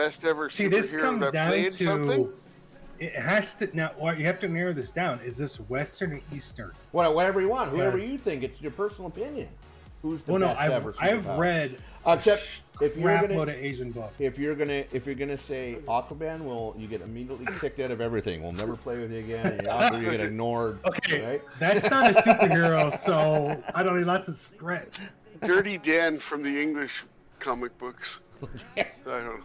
best ever See, this superhero comes that down played to something? it has to now. You have to narrow this down. Is this Western or Eastern? Whatever you want, whoever Yes. you think. It's your personal opinion. Who's the Well, no, best ever? I've superpower? read Except if you're crap gonna load of Asian books. if you're gonna say Aquaman, well, you get immediately kicked out of everything. We'll never play with you again. You get ignored. Okay, right? that's not a superhero, so I don't need lots of scratch. Dirty Dan from the English comic books. I don't.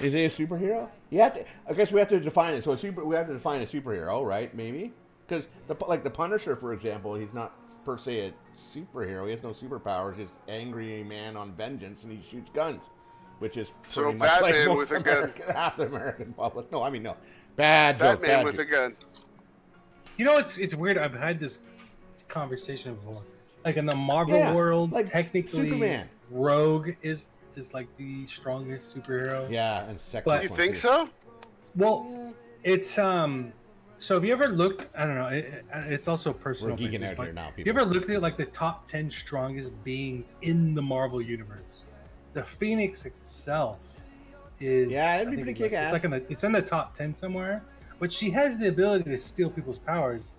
Is he a superhero? You have to. I guess we have to define it. So we have to define a superhero, right? Maybe because the Punisher, for example, he's not per se a superhero. He has no superpowers. He's an angry man on vengeance, and he shoots guns, which is So pretty much like Batman most with a gun. half the American public. No, I mean no. Bad joke. Batman bad with joke. a gun. You know, it's weird. I've had this conversation before. Like in the Marvel Yeah, world, like technically, Superman. Rogue is like the strongest superhero. Yeah, and second. But- You think so? Well, it's So have you ever looked? I don't know. It's also We're personal. geeking basis, out but here now, have people. you ever looked at like the top 10 strongest beings in the Marvel universe? The Phoenix itself is Yeah, it'd I be think pretty it's kick-ass. it's in the top 10 somewhere. But she has the ability to steal people's powers.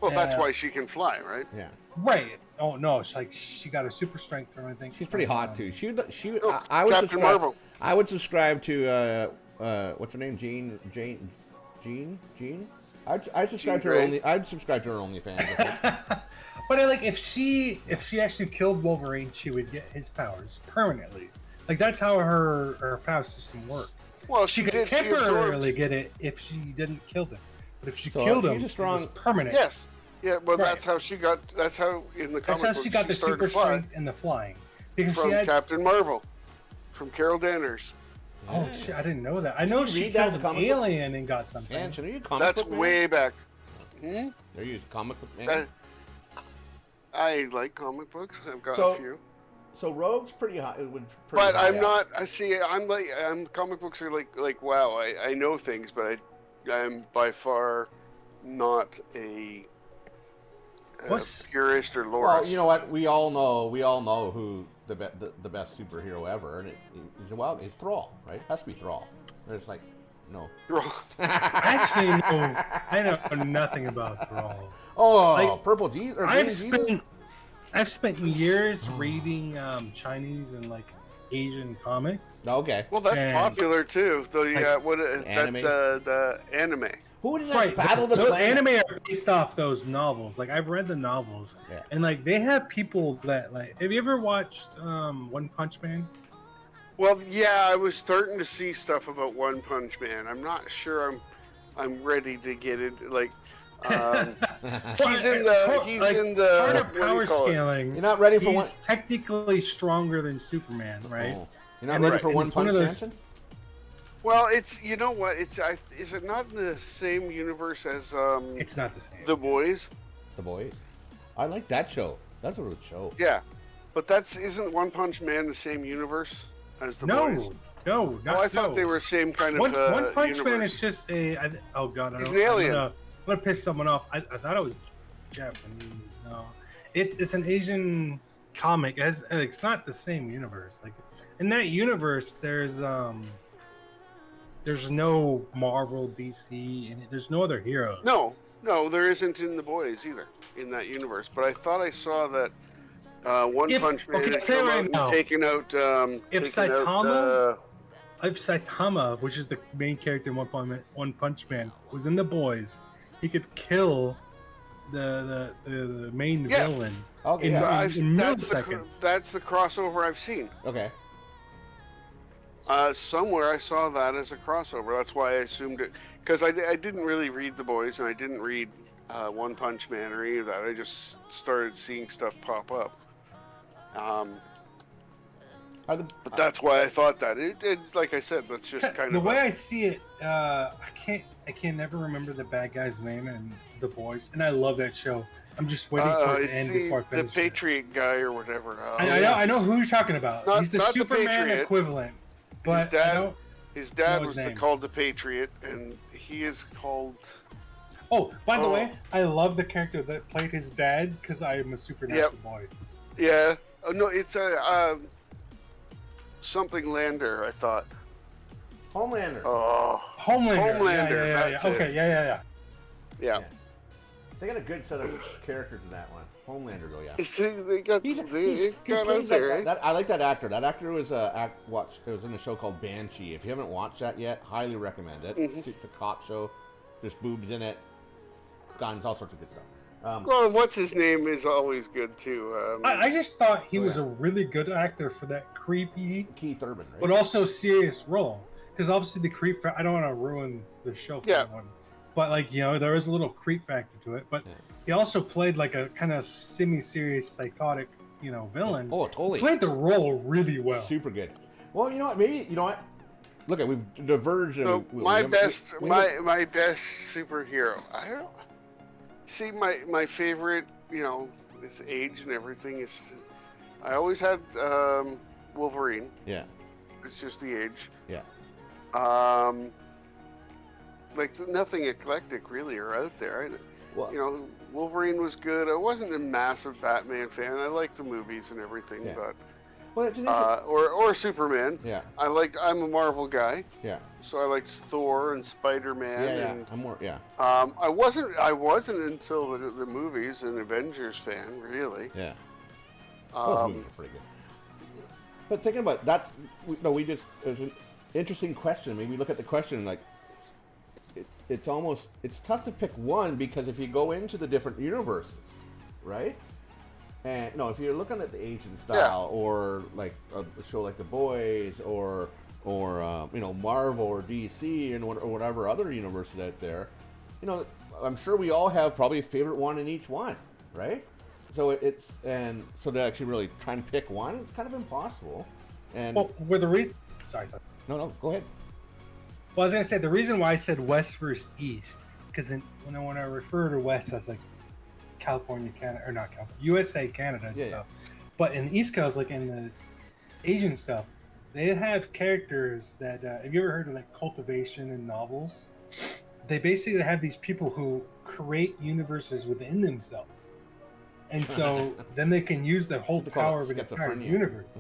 Well, that's Yeah. why she can fly, right? Yeah, Right. Oh no, it's like she got a super strength or anything. she's pretty hot too. She. Oh, I would Captain subscribe. Marvel. I would subscribe to what's her name? Jean. I'd subscribe to her Grey. only. I'd subscribe to her OnlyFans. I think. But like if she actually killed Wolverine, she would get his powers permanently. Like that's how her power system worked. Well, She she could did. She temporarily absorbed. get it if she didn't kill them. But if she So, killed she's him, a strong- it was permanent. Yes. Yeah. Well, Right. that's how she got. That's how in the That's comic how she books got the started super to fly strength and the flying. Because from she had. Captain Marvel, from Carol Danvers. Oh shit! I didn't know that. I know You she read that in killed the an comic book? alien and got something. Sanchin, are you a comic That's book man? way back. Hmm? Are you a comic book man? That, I like comic books. I've got So- a few, So Rogue's pretty high. It would pretty but high I'm up. not. I see. I'm comic books are like wow. I know things, but I'm by far not a What's- purist or lorist. Well, you know what? We all know who the best superhero ever, and he's Thrall, right? It has to be Thrall. There's like no. Actually, no. I know nothing about Thrall. Oh, Like, Purple Jesus or Green Jesus? I've spent years reading Chinese and like Asian comics. Okay. Well, that's And- popular too. Though, yeah, Like, anime? that's the anime. Who did that Right, Battle of the those Planet? anime are based off those novels. Like I've read the novels, Yeah. and like they have people that like. Have you ever watched One Punch Man? Well, yeah, I was starting to see stuff about One Punch Man. I'm not sure I'm ready to get it. Like, he's in the part of what do you power call it? scaling. You're not ready for He's one. technically stronger than Superman, right? Oh. You're not And ready it's- for and One it's one Punch of those- Sanchin? Well, it's you know what? Is it not in the same universe as It's not the same. The Boys? The Boy. I like that show. That's a good show. Yeah, but isn't One Punch Man the same universe as The no, Boys? no, not Oh, I thought no. they were same kind of One Punch Man universe. is just oh god, I He's don't, an alien. I'm gonna piss someone off. I thought it was Japanese. No, it's an Asian comic. It's not the same universe. Like in that universe, there's no Marvel, DC, and there's no other heroes. No, there isn't in The Boys either in that universe. But I thought I saw that One Punch Man okay, had I'll tell you come right out and now. taken out. If taken out, Saitama- If Saitama, which is the main character in One Punch Man, was in The Boys, he could kill the main Yeah. villain Okay. in, yeah. in that's milliseconds. that's the crossover I've seen. Okay. Somewhere I saw that as a crossover. That's why I assumed it, because I didn't really read The Boys and I didn't read One Punch Man or any of that. I just started seeing stuff pop up. But that's why I thought that. It like I said, that's just kind The of way I see it, I can never remember the bad guy's name in The Boys, and I love that show. I'm just waiting for it to it's end before I the finish it. Patriot guy or whatever. I know who you're talking about. Not- He's the not the Superman Patriot. equivalent. But dad- I don't. His dad know was his name. called the Patriot, and he is called. Oh, by the Oh. way, I love the character that played his dad because I am a Supernatural boy. Yeah. Oh, no, it's a something Lander. I thought. Homelander. Oh, Homelander. Homelander, Yeah. that's Okay. it. Yeah. yeah. They got a good set of characters in that one. Homelander, though, yeah. See, they got He got plays out there. Eh? that. I like that actor. That actor was it was in a show called Banshee. If you haven't watched that yet, highly recommend it. Mm-hmm. It's a cop show. There's boobs in it. Guns, all sorts of good stuff. Well, what's his name is always good too. I just thought he Oh, was yeah. a really good actor for that creepy, Keith Urban, right? but also serious role. Because obviously the creep. I don't want to ruin the show for anyone, but like there is a little creep factor to it. But he also played like a kind of semi-serious, psychotic, villain. Oh, totally. He played the role really well. Super good. Well, maybe Look, we've diverged. So my best superhero. I don't see my favorite. With age and everything is. I always had Wolverine. Yeah. It's just the age. Yeah. Like nothing eclectic really are out there. Well, Wolverine was good. I wasn't a massive Batman fan. I liked the movies and everything, Yeah. but it's an or Superman. Yeah. I'm a Marvel guy, Yeah. so I liked Thor and Spider-Man. Yeah. And, I'm more. Yeah. I wasn't until the movies an Avengers fan, really. Yeah. Those movies are pretty good. But thinking about that's it's an interesting question. Maybe look at the question like it's tough to pick one because if you go into the different universes, right? And if you're looking at the Asian style or like a show like The Boys or Marvel or DC and or whatever other universes out there, I'm sure we all have probably a favorite one in each one, right? So so to actually really try and pick one, it's kind of impossible. And with the reason, sorry. No, go ahead. Well, I was gonna say the reason why I said West versus East, because when I refer to West, as like California, Canada, or not California, USA, Canada, and stuff. But in the East Coast, like in the Asian stuff, they have characters that. Have you ever heard of like cultivation in novels? They basically have these people who create universes within themselves. And so then they can use the whole power of an entire universe.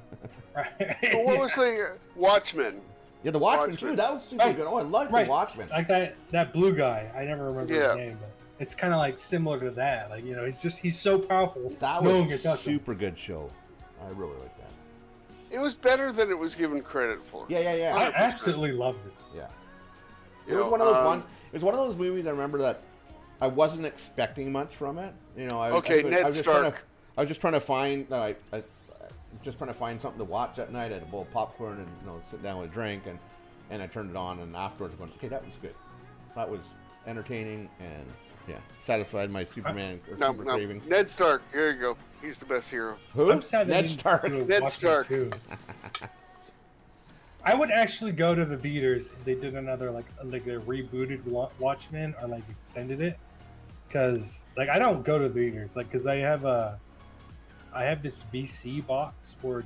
Right? Well, what was the Watchmen? Yeah, the Watchmen too. That was super good. Oh, I love the Watchmen. Like that blue guy. I never remember his name, but it's kind of like similar to that. Like he's so powerful. That was a super good show. I really like that. It was better than it was given credit for. Yeah. I absolutely loved it. Yeah. It was one of those ones. It was one of those movies I remember that I wasn't expecting much from it. Ned Stark. I was just trying to find something to watch at night. I had a bowl of popcorn and sit down with a drink and I turned it on and afterwards going, okay, that was good. That was entertaining and satisfied my Superman super craving. Ned Stark. Here you go. He's the best hero. Who? I'm sad Ned Stark. Ned Stark. Too. I would actually go to the theaters if they did another like a rebooted Watchmen or like extended it. Because like I don't go to theaters because I have this VC box where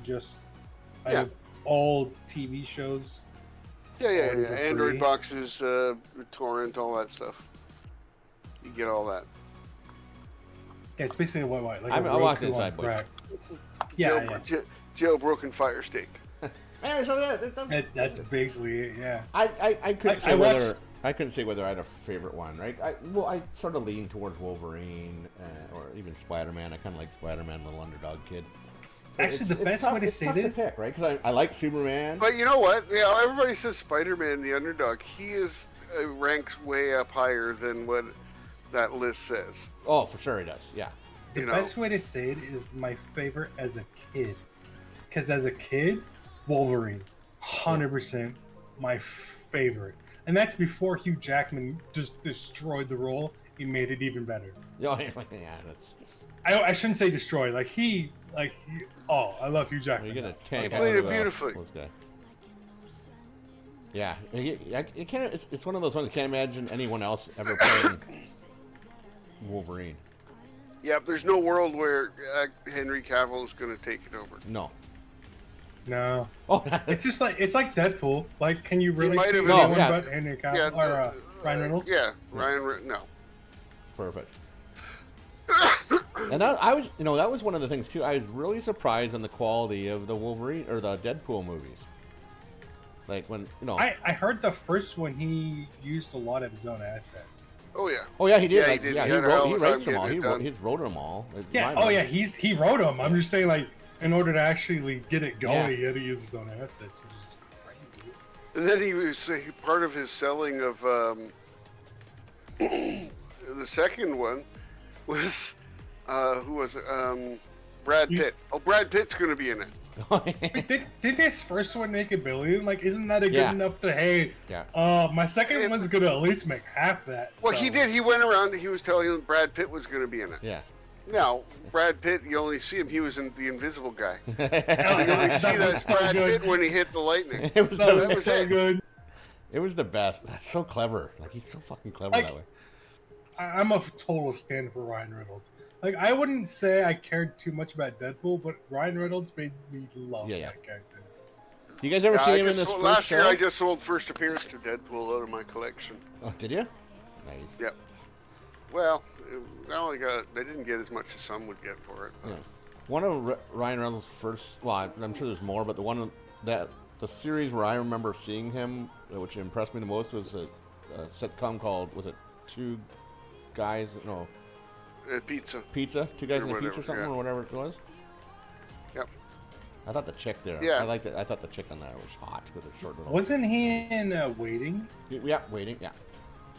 I have all TV shows. Yeah. Android boxes, torrent, all that stuff. You get all that. Yeah, it's basically what like I'm walking inside, boys. Right. Yeah, Jailbroken Fire Stick. Anyway, so that's basically it. Yeah. I couldn't say whether. I couldn't say whether I had a favorite one, right? I sort of lean towards Wolverine or even Spider-Man. I kind of like Spider-Man, little underdog kid. Actually, the best way to say this, pick, right? Because I like Superman. But you know what? Yeah, everybody says Spider-Man, the underdog. He ranks way up higher than what that list says. Oh, for sure he does. Yeah. The best way to say it is my favorite as a kid. Because as a kid, Wolverine, 100% my favorite. And that's before Hugh Jackman just destroyed the role. He made it even better. Oh, yeah, that's... I shouldn't say destroy. I love Hugh Jackman. You're gonna tank played it beautifully. Yeah, you can't. It's one of those ones. I can't imagine anyone else ever playing Wolverine. Yeah, there's no world where Henry Cavill is going to take it over. No. No. Oh, it's like Deadpool. Like, can you really see have anyone but Henry Cavill or Ryan Reynolds? Yeah, no. Perfect. And that was one of the things too. I was really surprised on the quality of the Wolverine or the Deadpool movies. Like when I heard the first one he used a lot of his own assets. Oh yeah. Oh yeah, he did. Yeah, Like, he did. Yeah, He he had a hell of a writes time them all. getting it He's wrote them all. Yeah. Oh yeah, he wrote them. I'm just saying, like, in order to actually get it going, he had to use his own assets, which is crazy. And then he was part of his selling of the second one was who was it? Brad Pitt. Oh, Brad Pitt's going to be in it. Wait, did this first one make $1 billion? Like, isn't that a good enough to my second one's gonna at least make half that? Well, he did. He went around and he was telling him Brad Pitt was going to be in it. Yeah. Now, Brad Pitt, you only see him. He was in The Invisible Guy. You only see that so Brad good. Pitt when he hit the lightning. It was That was so good. It was the best. That's so clever. Like, he's so fucking clever that way. I'm a total stand for Ryan Reynolds. Like, I wouldn't say I cared too much about Deadpool, but Ryan Reynolds made me love that character. You guys ever see him in this first last year, show? I just sold first appearance to Deadpool out of my collection. Oh, did you? Nice. Yep. Well, I didn't get as much as some would get for it. Yeah. One of Ryan Reynolds' first, well, I'm sure there's more, but the series where I remember seeing him, which impressed me the most, was a sitcom called, was it Two Guys? No. Pizza. Two Guys in a Pizza or something, or whatever it was. Yep. I thought the chick there. Yeah. I liked it. I thought the chick on there was hot with her short little. Wasn't he in Waiting? Yeah, Waiting. Yeah.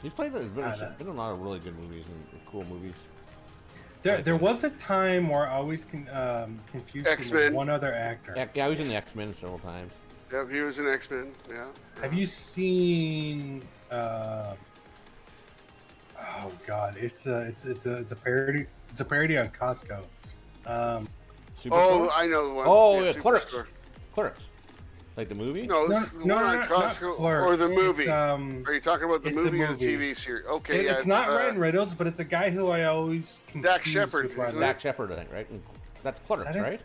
He's played. Been in a lot of really good movies and cool movies. There was a time where I always confused him with one other actor. Yeah, he was in the X-Men several times. Yeah, he was in X-Men. Yeah. Have you seen? Oh God, it's a parody. It's a parody on Costco. I know the one. Oh, yeah, Clerks. Clerks. Like the movie? No, on Costco or the movie. Are you talking about the movie or the TV series? Okay, it's not Ryan Reynolds, but it's a guy who I always confuse Dax Shepard. Dax Shepard, I think, right? That's Clerks, right?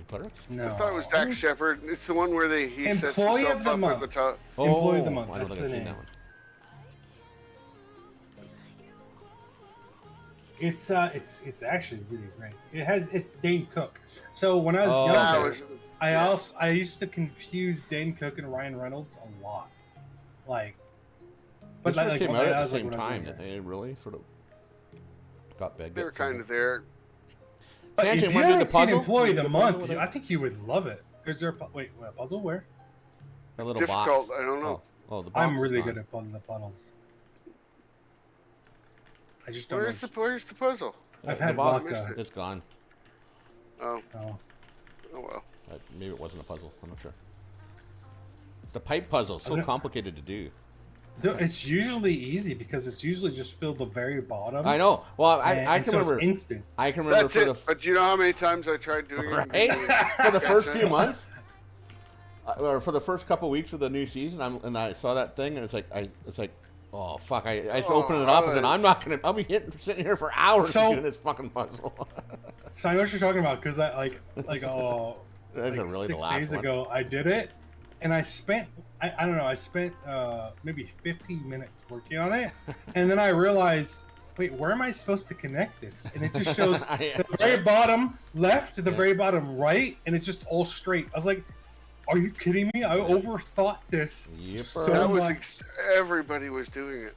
Clerks? No. I thought it was Dax Shepard. It's the one where he sets himself up at the top. Employee of the Month. I don't think I've seen that one. It's actually really great. It's Dane Cook. So when I was younger, I used to confuse Dane Cook and Ryan Reynolds a lot. Like, but this came out at the same time. That they really sort of got big. They were kind of there. But if you haven't seen Employee of the Month, I think you would love it. Is there a puzzle where? A little difficult. box. I don't know. Oh, the box I'm really good at pulling the puddles. I just don't. Where's the puzzle? I've had vodka. It's gone. Oh. Oh well. Maybe it wasn't a puzzle. I'm not sure. It's the pipe puzzle. So complicated to do. It's usually easy because it's usually just filled the very bottom. I know. Well, I can remember. It's instant. I can remember. That's it. But do you know how many times I tried doing it? For the first few months, or for the first couple weeks of the new season, I saw that thing, and it's like, oh fuck! I just opened it up, and then I'll be sitting here for hours doing this fucking puzzle. So I know what you're talking about because I 6 days ago I did it, and I spent I spent maybe 15 minutes working on it, and then I realized, wait, where am I supposed to connect this? And it just shows the very bottom left to the very bottom right, and it's just all straight. I was like, are you kidding me? I overthought this so much. Everybody was doing it.